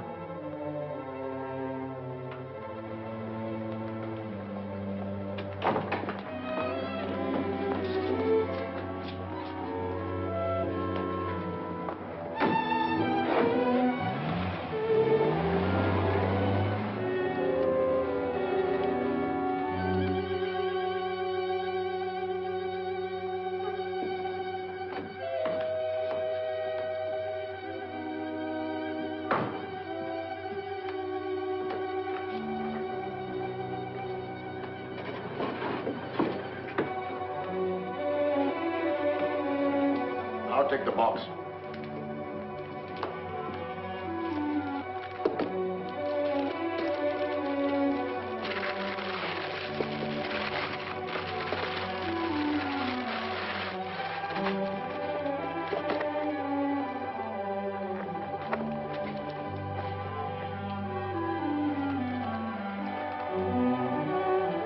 I'll take the box.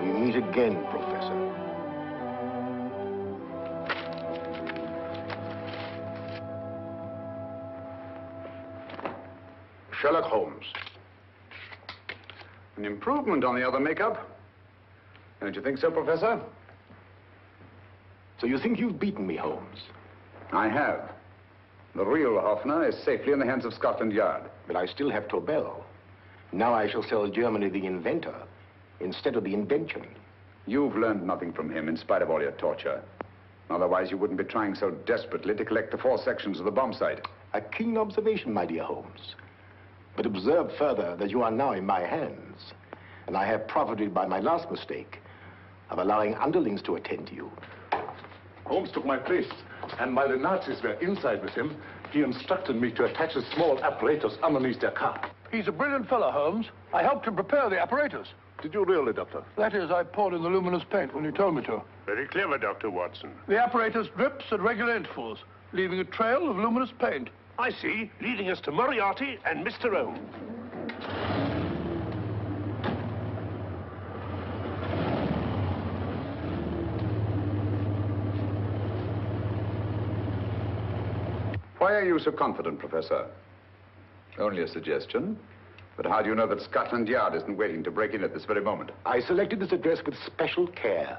We meet again, Professor. Sherlock Holmes. An improvement on the other makeup. Don't you think so, Professor? So you think you've beaten me, Holmes? I have. The real Hoffner is safely in the hands of Scotland Yard. But I still have Tobel. Now I shall sell Germany the inventor instead of the invention. You've learned nothing from him in spite of all your torture. Otherwise, you wouldn't be trying so desperately to collect the 4 sections of the bomb site. A keen observation, my dear Holmes. But observe further that you are now in my hands, and I have profited by my last mistake of allowing underlings to attend to you. Holmes took my place, and while the Nazis were inside with him, he instructed me to attach a small apparatus underneath their car. He's a brilliant fellow, Holmes. I helped him prepare the apparatus. Did you really, Doctor? That is, I poured in the luminous paint when you told me to. Very clever, Dr. Watson. The apparatus drips at regular intervals, leaving a trail of luminous paint. I see, leading us to Moriarty and Mr. Holmes. Why are you so confident, Professor? Only a suggestion. But how do you know that Scotland Yard isn't waiting to break in at this very moment? I selected this address with special care.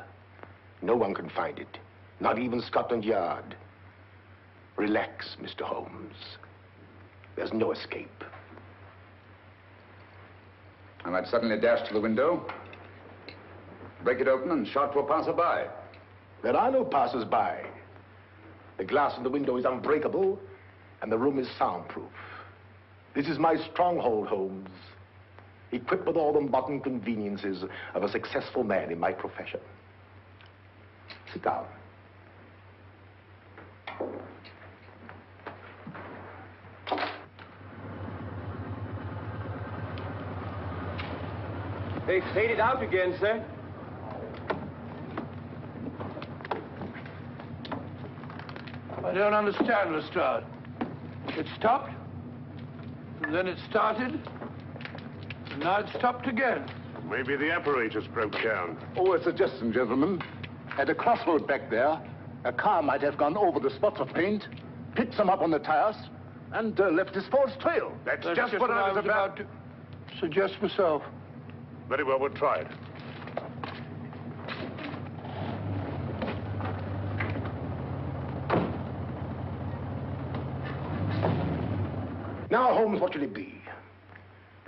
No one can find it. Not even Scotland Yard. Relax, Mr. Holmes. There's no escape. I might suddenly dash to the window, break it open, and shout for a passerby. There are no passers-by. The glass in the window is unbreakable, and the room is soundproof. This is my stronghold, Holmes. Equipped with all the modern conveniences of a successful man in my profession. Sit down. They faded out again, sir. I don't understand, Lestrade. It stopped, and then it started, and now it stopped again. Maybe the apparatus broke down. Oh, a suggestion, gentlemen. At a crossroad back there, a car might have gone over the spots of paint, picked some up on the tires, and left his false trail. That's just what I was about to suggest myself. Very well, we'll try it. Now, Holmes, what should it be?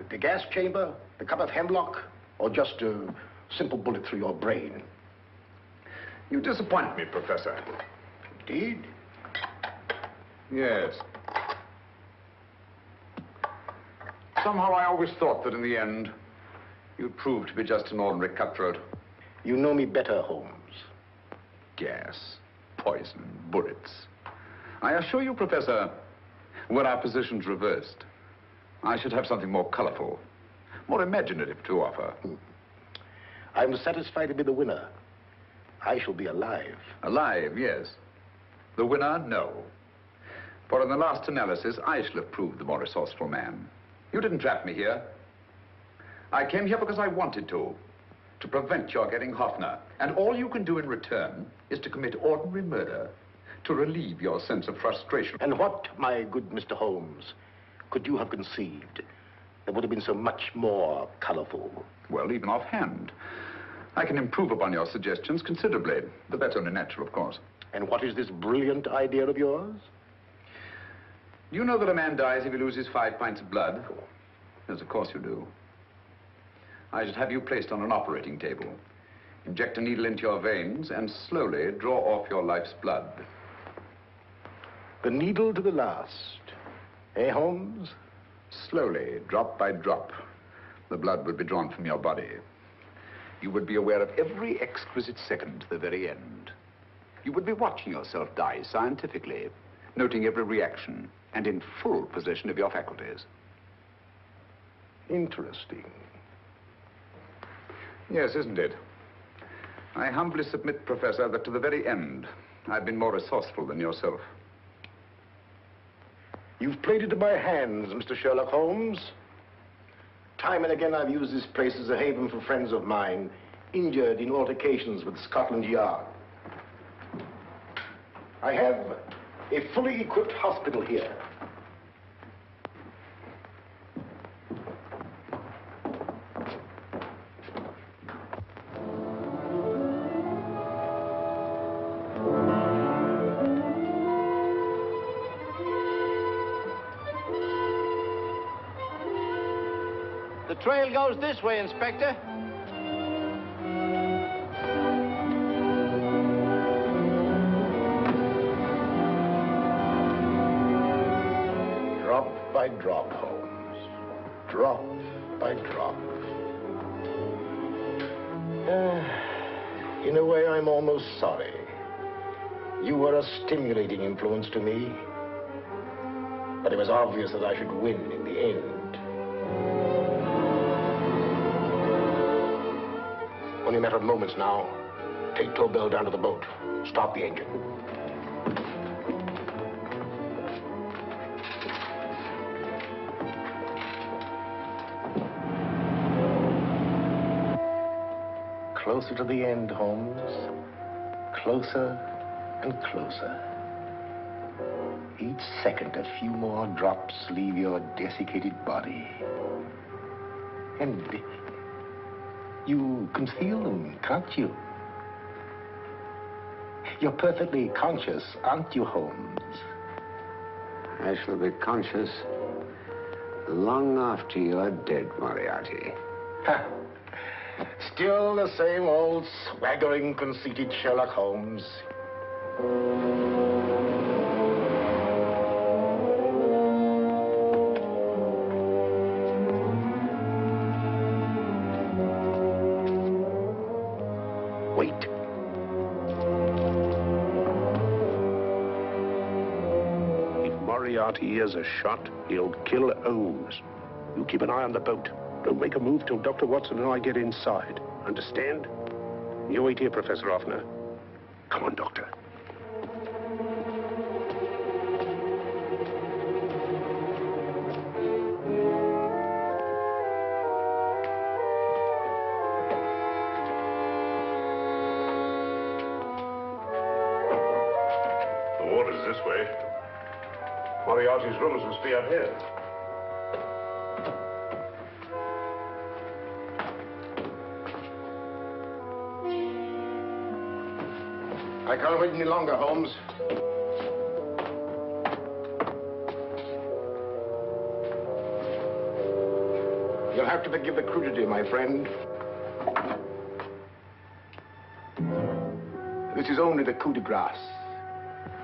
The gas chamber, the cup of hemlock, or just a simple bullet through your brain? You disappoint me, Professor. Indeed? Yes. Somehow I always thought that in the end, you'd prove to be just an ordinary cutthroat. You know me better, Holmes. Gas, poison, bullets. I assure you, Professor, were our positions reversed, I should have something more colorful, more imaginative to offer. I'm satisfied to be the winner. I shall be alive. Alive, yes. The winner, no. For in the last analysis, I shall have proved the more resourceful man. You didn't trap me here. I came here because I wanted to prevent your getting Hoffner. And all you can do in return is to commit ordinary murder to relieve your sense of frustration. And what, my good Mr. Holmes, could you have conceived that would have been so much more colorful? Well, even offhand, I can improve upon your suggestions considerably, but that's only natural, of course. And what is this brilliant idea of yours? You know that a man dies if he loses 5 pints of blood? Yes, of course you do. I should have you placed on an operating table, inject a needle into your veins, and slowly draw off your life's blood. The needle to the last. Eh, Holmes? Slowly, drop by drop, the blood would be drawn from your body. You would be aware of every exquisite second to the very end. You would be watching yourself die scientifically, noting every reaction, and in full possession of your faculties. Interesting. Yes, isn't it? I humbly submit, Professor, that to the very end, I've been more resourceful than yourself. You've played into my hands, Mr. Sherlock Holmes. Time and again, I've used this place as a haven for friends of mine, injured in altercations with Scotland Yard. I have a fully equipped hospital here. The trail goes this way, Inspector. Drop by drop, Holmes. Drop by drop. In a way, I'm almost sorry. You were a stimulating influence to me. But it was obvious that I should win in the end. Only a matter of moments now. Take Tobel down to the boat. Stop the engine. Closer to the end, Holmes. Closer and closer. Each second, a few more drops leave your desiccated body. And you can feel them, can't you? You're perfectly conscious, aren't you, Holmes? I shall be conscious long after you're dead, Moriarty. Ha! Still the same old swaggering, conceited Sherlock Holmes. Wait. If Moriarty hears a shot, he'll kill Holmes. You keep an eye on the boat. Don't make a move till Dr. Watson and I get inside. Understand? You wait here, Professor Hoffner. Come on, Doctor. The water's this way. Moriarty's rooms must be up here. I can't wait any longer, Holmes. You'll have to forgive the crudity, my friend. This is only the coup de grace.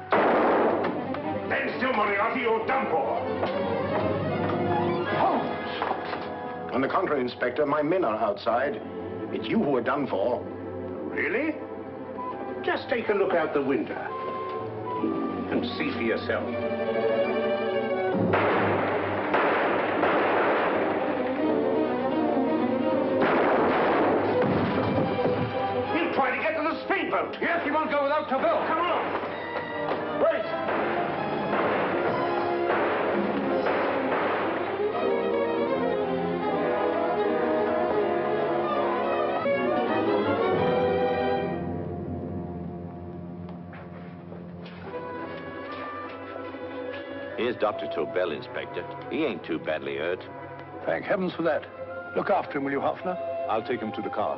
Stand still, Moriarty, you're done for. Holmes! On the contrary, Inspector, my men are outside. It's you who are done for. Really? Just take a look out the window and see for yourself. He'll try to get to the speedboat. Yes, he won't go without Tobel. Come on. Wait. Here's Dr. Tobel, Inspector. He ain't too badly hurt. Thank heavens for that. Look after him, will you, Hoffner? I'll take him to the car.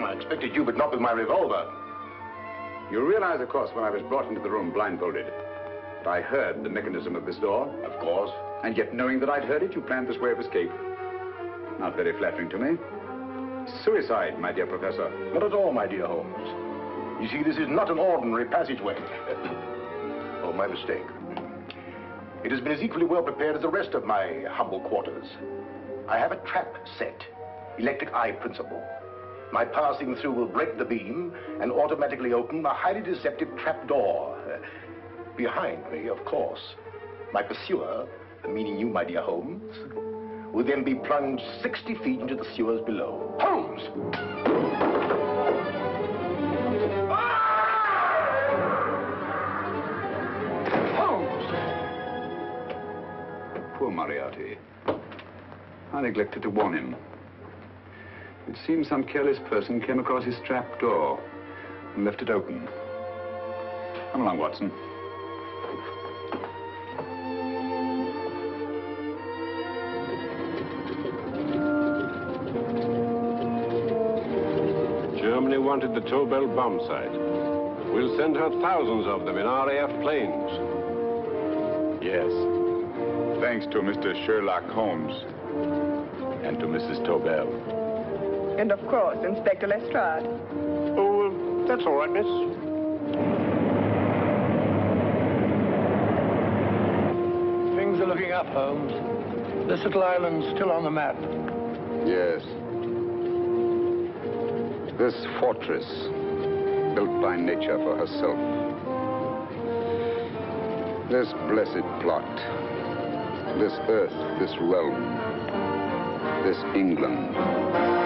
I expected you, but not with my revolver. You realize, of course, when I was brought into the room blindfolded, that I heard the mechanism of this door? Of course. And yet, knowing that I'd heard it, you planned this way of escape. Not very flattering to me. Suicide, my dear Professor. Not at all, my dear Holmes. You see, this is not an ordinary passageway. Oh, my mistake. It has been as equally well prepared as the rest of my humble quarters. I have a trap set, electric eye principle. My passing through will break the beam and automatically open a highly deceptive trap door. Behind me, of course, my pursuer, meaning you, my dear Holmes, will then be plunged 60 feet into the sewers below. Holmes! Holmes! Poor Moriarty. I neglected to warn him. It seems some careless person came across his trap door and left it open. Come along, Watson. Germany wanted the Tobel bomb site. We'll send her thousands of them in RAF planes. Yes. Thanks to Mr. Sherlock Holmes and to Mrs. Tobel. And of course, Inspector Lestrade. Oh, that's all right, miss. Things are looking up, Holmes. This little island's still on the map. Yes. This fortress, built by nature for herself. This blessed plot. This earth, this realm. This England.